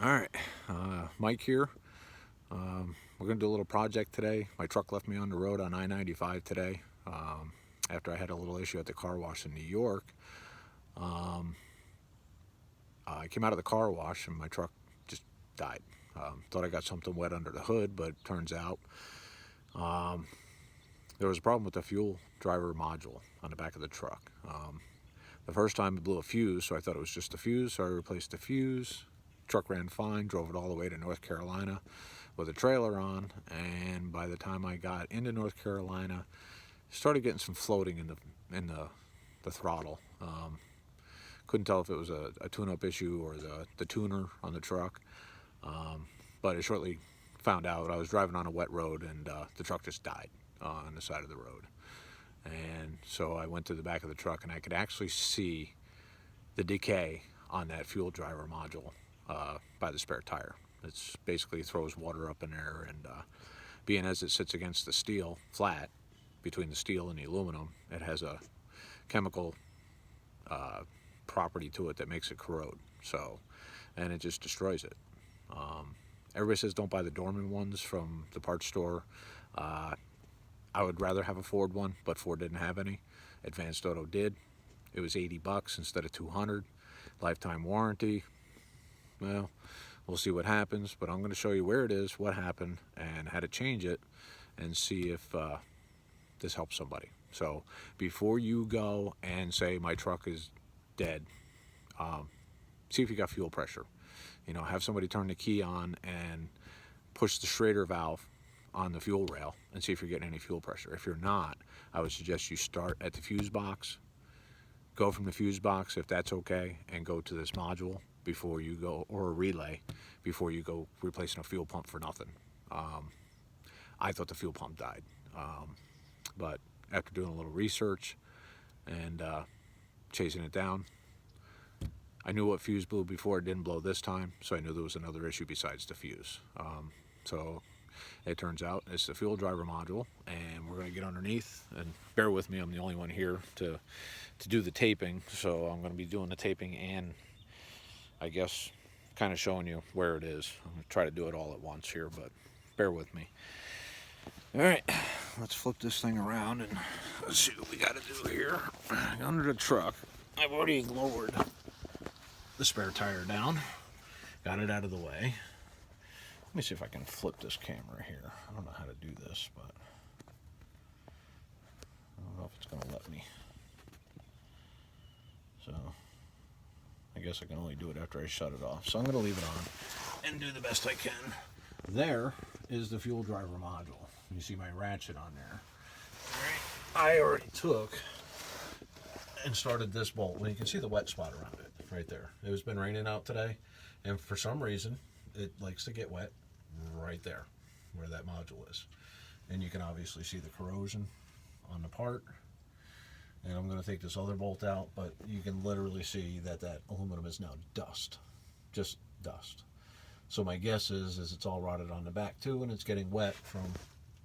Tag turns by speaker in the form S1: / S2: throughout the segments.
S1: Alright, Mike here. We're going to do a little project today. My truck left me on the road on I-95 today after I had a little issue at the car wash in New York. I came out of the car wash and my truck just died. Thought I got something wet under the hood, but it turns out there was a problem with the fuel driver module on the back of the truck. The first time it blew a fuse, so I thought it was just the fuse, so I replaced the fuse. Truck ran fine, drove it all the way to North Carolina with a trailer on, and by the time I got into North Carolina, started getting some floating in the throttle. Couldn't tell if it was a tune-up issue or the tuner on the truck, but I shortly found out. I was driving on a wet road and the truck just died on the side of the road. And so I went to the back of the truck and I could actually see the decay on that fuel driver module by the spare tire. It's basically throws water up in there, and being as it sits against the steel flat between the steel and the aluminum, it has a chemical property to it that makes it corrode. So, and it just destroys it. Everybody says don't buy the Dorman ones from the parts store. I would rather have a Ford one, but Ford didn't have any. Advanced Auto did. It was $80 instead of $200. Lifetime warranty. Well, we'll see what happens, but I'm going to show you where it is, what happened, and how to change it, and see if this helps somebody. So before you go and say my truck is dead, see if you got fuel pressure. You know, have somebody turn the key on and push the Schrader valve on the fuel rail and see if you're getting any fuel pressure. If you're not, I would suggest you start at the fuse box, go from the fuse box if that's okay, and go to this module before you go, or a relay, before you go replacing a fuel pump for nothing. I thought the fuel pump died, but after doing a little research and chasing it down, I knew what fuse blew before. It didn't blow this time, so I knew there was another issue besides the fuse. So it turns out it's the fuel driver module, and we're going to get underneath, and bear with me, I'm the only one here to do the taping, so I'm going to be doing the taping and I guess kind of showing you where it is. I'm going to try to do it all at once here, but bear with me. Alright, let's flip this thing around and let's see what we got to do here. Under the truck, I've already lowered the spare tire down, got it out of the way. Let me see if I can flip this camera here. I don't know how to do this, but I don't know if it's going to let me. So I guess I can only do it after I shut it off. So I'm going to leave it on and do the best I can. There is the fuel driver module. You see my ratchet on there. All right. I already took and started this bolt. Well, you can see the wet spot around it right there. It has been raining out today, and for some reason it likes to get wet right there where that module is. And you can obviously see the corrosion on the part. And I'm going to take this other bolt out, but you can literally see that that aluminum is now dust, just dust. So my guess is it's all rotted on the back too, and it's getting wet from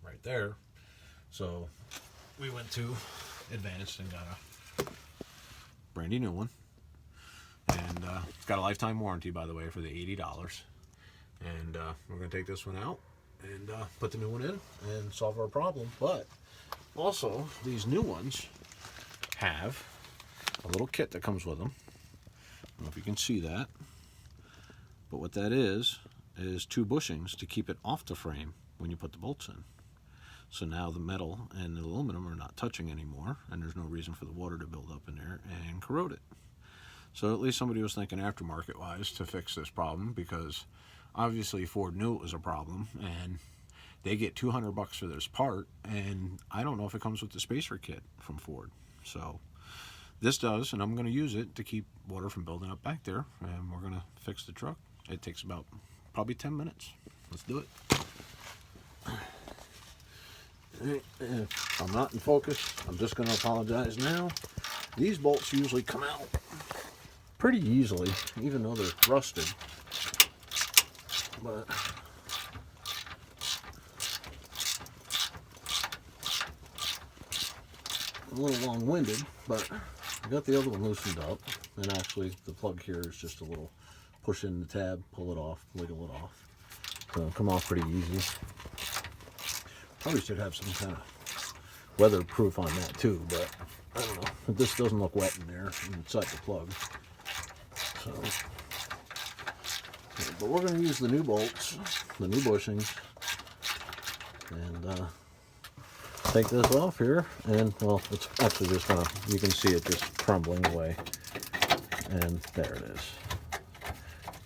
S1: right there. So we went to Advanced and got a brandy new one. And it's got a lifetime warranty, by the way, for the $80. And we're going to take this one out and put the new one in and solve our problem. But also, these new ones have a little kit that comes with them. I don't know if you can see that, but what that is 2 bushings to keep it off the frame when you put the bolts in. So now the metal and the aluminum are not touching anymore, and there's no reason for the water to build up in there and corrode it. So at least somebody was thinking aftermarket wise to fix this problem, because obviously Ford knew it was a problem, and they get $200 for this part, and I don't know if it comes with the spacer kit from Ford. So this does, and I'm going to use it to keep water from building up back there, and we're going to fix the truck. It takes about probably 10 minutes. Let's do it. If I'm not in focus, I'm just going to apologize now. These bolts usually come out pretty easily, even though they're rusted. But a little long-winded, but I got the other one loosened up, and actually the plug here is just a little
S2: push in the tab, pull it off, wiggle it off. So it'll come off pretty easy. Probably should have some kind of weatherproof on that too, but I don't know. This doesn't look wet in there inside the plug. So, but we're going to use the new bolts, the new bushings, and take this off here. And well, it's actually just gonna, you can see it just crumbling away. And there it is.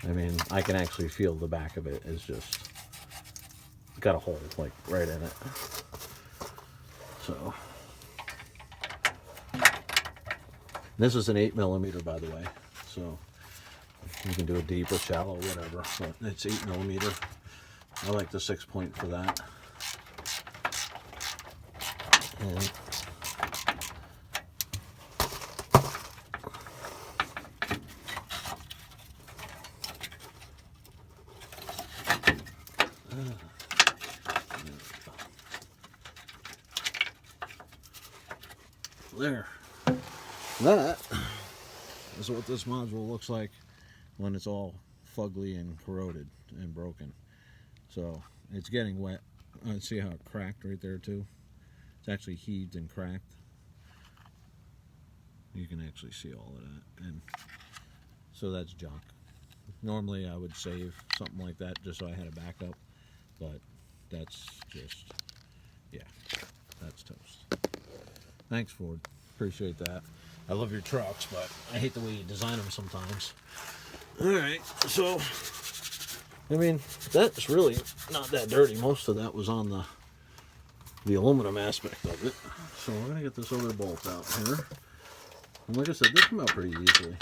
S2: I mean, I can actually feel the back of it is just got a hole like right in it. So this is an 8mm, by the way, so you can do a deep or shallow, whatever, but it's 8mm. I like the 6-point for that. And there. That is what this module looks like when it's all fugly and corroded and broken. So it's getting wet. See how it cracked right there too? It's actually heaved and cracked. You can actually see all of that. And so that's junk. Normally I would save something like that just so I had a backup, but that's just, yeah, that's toast. Thanks, Ford. Appreciate that. I love your trucks, but I hate the way you design them sometimes. Alright, so, I mean, that's really not that dirty. Most of that was on the aluminum aspect of it. So we're going to get this other bolt out here. And like I said, they come out pretty easily.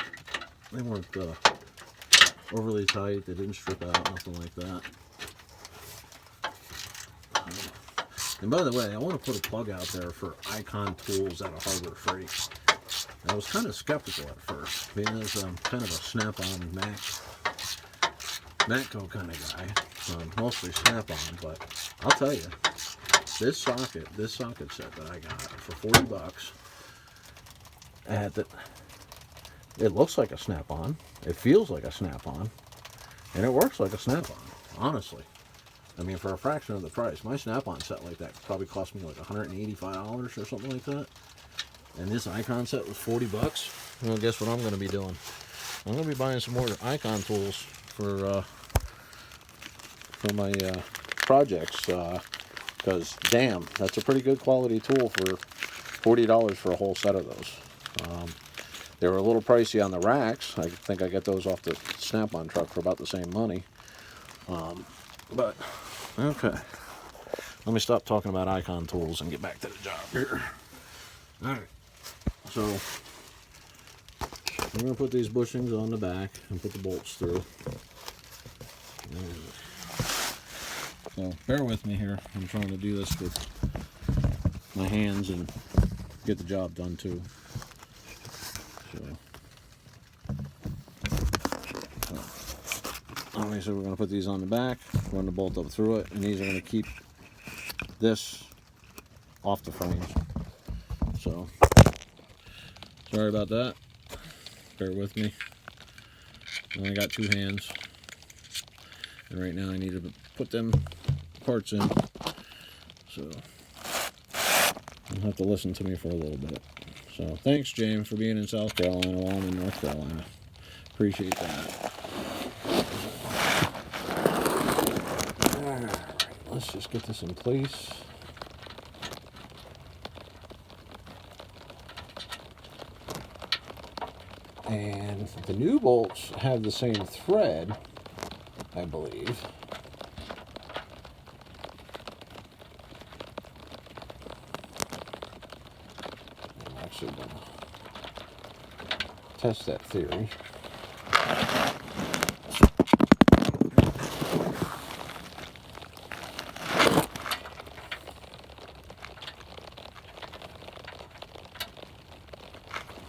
S2: They weren't overly tight. They didn't strip out, nothing like that. And by the way, I want to put a plug out there for Icon Tools out of Harbor Freight. I was kind of skeptical at first, being as kind of a Snap-on Matco kind of guy, mostly Snap-on, but I'll tell you, this socket set that I got for 40 bucks, it looks like a Snap-on, it feels like a Snap-on, and it works like a Snap-on, honestly. I mean, for a fraction of the price, my Snap-on set like that probably cost me like $185 or something like that. And this Icon set was 40 bucks. Well, guess what I'm going to be doing? I'm going to be buying some more Icon tools for my projects. Because, damn, that's a pretty good quality tool for $40 for a whole set of those. They were a little pricey on the racks. I think I get those off the Snap-on truck for about the same money. But, okay. Let me stop talking about Icon tools and get back to the job here. Alright. So, I'm going to put these bushings on the back and put the bolts through. So, bear with me here. I'm trying to do this with my hands and get the job done too. So we're going to put these on the back, run the bolt up through it, and these are going to keep this off the frames. So, sorry about that. Bear with me. I only got 2 hands, and right now I need to put them parts in. So, you'll have to listen to me for a little bit. So, thanks, James, for being in South Carolina while I'm in North Carolina. Appreciate that. Let's just get this in place. And the new bolts have the same thread, I believe. I'm actually going to test that theory.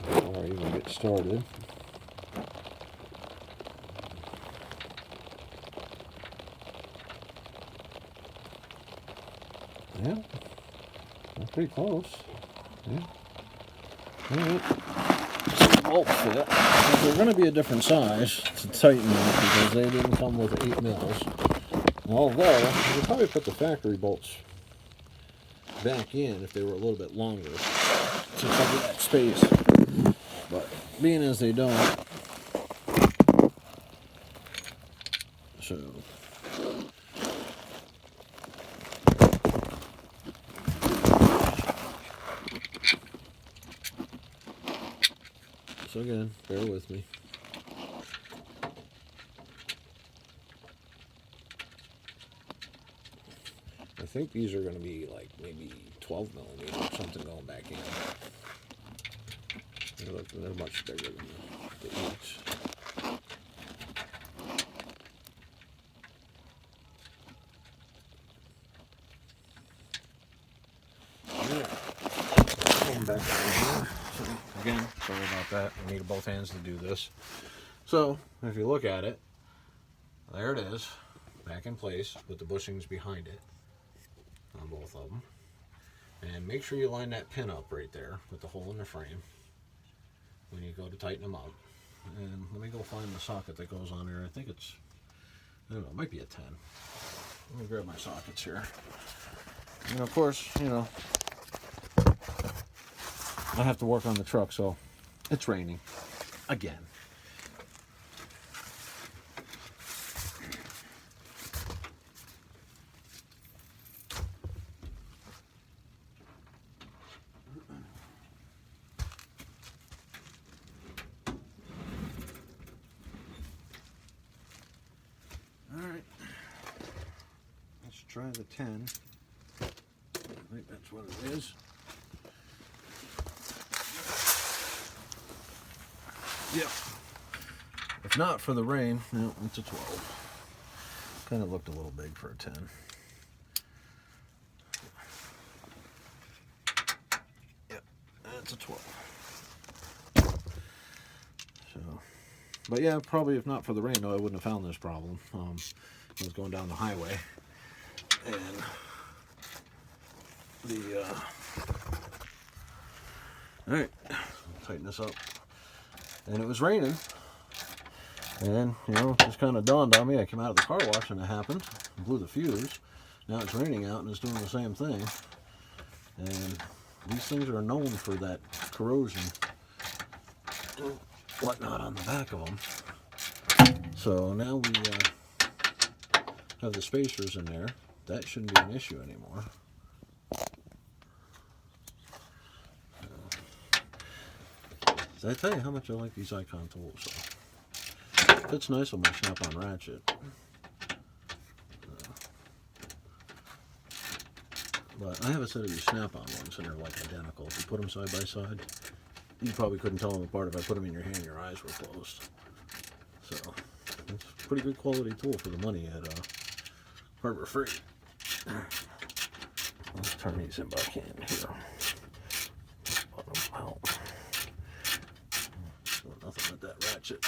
S2: Before I even get started. Yeah, I'm pretty close. Yeah. All right. bolt fit. If they're going to be a different size to tighten them because they didn't come with 8 mils. Although, you could probably put the factory bolts back in if they were a little bit longer to cover that space. But being as they don't, so again, bear with me. I think these are going to be like maybe 12 millimeters or something going back in. They're much bigger than the each. Back here. So again, sorry about that. I need both hands to do this. So if you look at it, there it is, back in place with the bushings behind it on both of them. And make sure you line that pin up right there with the hole in the frame when you go to tighten them up. And let me go find the socket that goes on there. I think it's, I don't know, it might be a 10. Let me grab my sockets here. And of course, you know, I have to work on the truck, so it's raining again. All right, let's try the 10. I think that's what it is. Yep. If not for the rain, no, it's a 12. Kind of looked a little big for a 10. Yep, that's a 12. So, but yeah, probably if not for the rain, though, I wouldn't have found this problem. I was going down the highway, and the all right, tighten this up. And it was raining, and you know, it just kind of dawned on me. I came out of the car wash and it happened, blew the fuse. Now it's raining out and it's doing the same thing. And these things are known for that corrosion and whatnot on the back of them. So now we have the spacers in there. That shouldn't be an issue anymore. Did I tell you how much I like these icon tools? So, it's nice on my snap-on ratchet. But I have a set of these snap-on ones, and they're like identical. If you put them side by side, you probably couldn't tell them apart if I put them in your hand and your eyes were closed. So, it's a pretty good quality tool for the money at Harbor Freight. Let's turn these in back in here. Put them out. Nothing with that ratchet.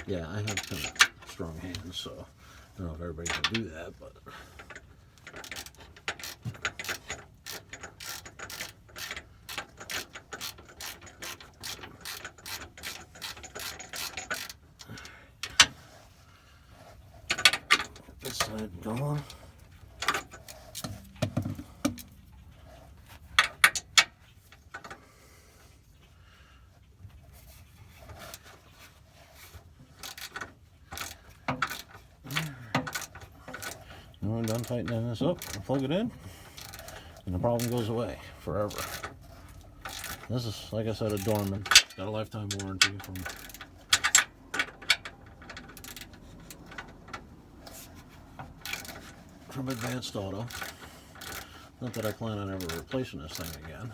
S2: Yeah, I have kind of strong hands, so I don't know if everybody can do that, but this side going. When we're done tightening this up, I'll plug it in, and the problem goes away forever. This is, like I said, a Dorman. Got a lifetime warranty from Advanced Auto. Not that I plan on ever replacing this thing again.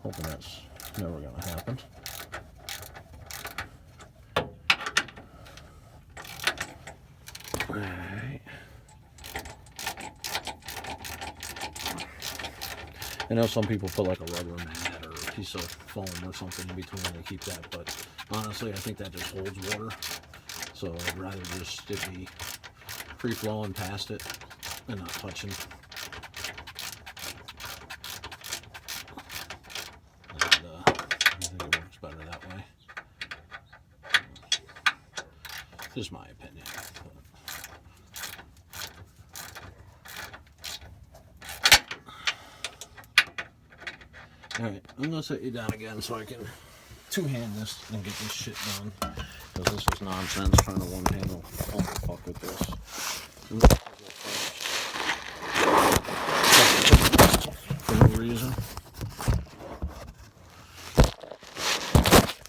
S2: Hoping that's never going to happen. Alright. I know some people put like a rubber mat or a piece of foam or something in between to keep that, but honestly I think that just holds water. So I'd rather just it be free flowing past it and not touching. Just my opinion. Alright, I'm gonna set you down again so I can two-hand this and get this shit done. Because this is nonsense trying to one-handle. Don't fuck with this. For no reason.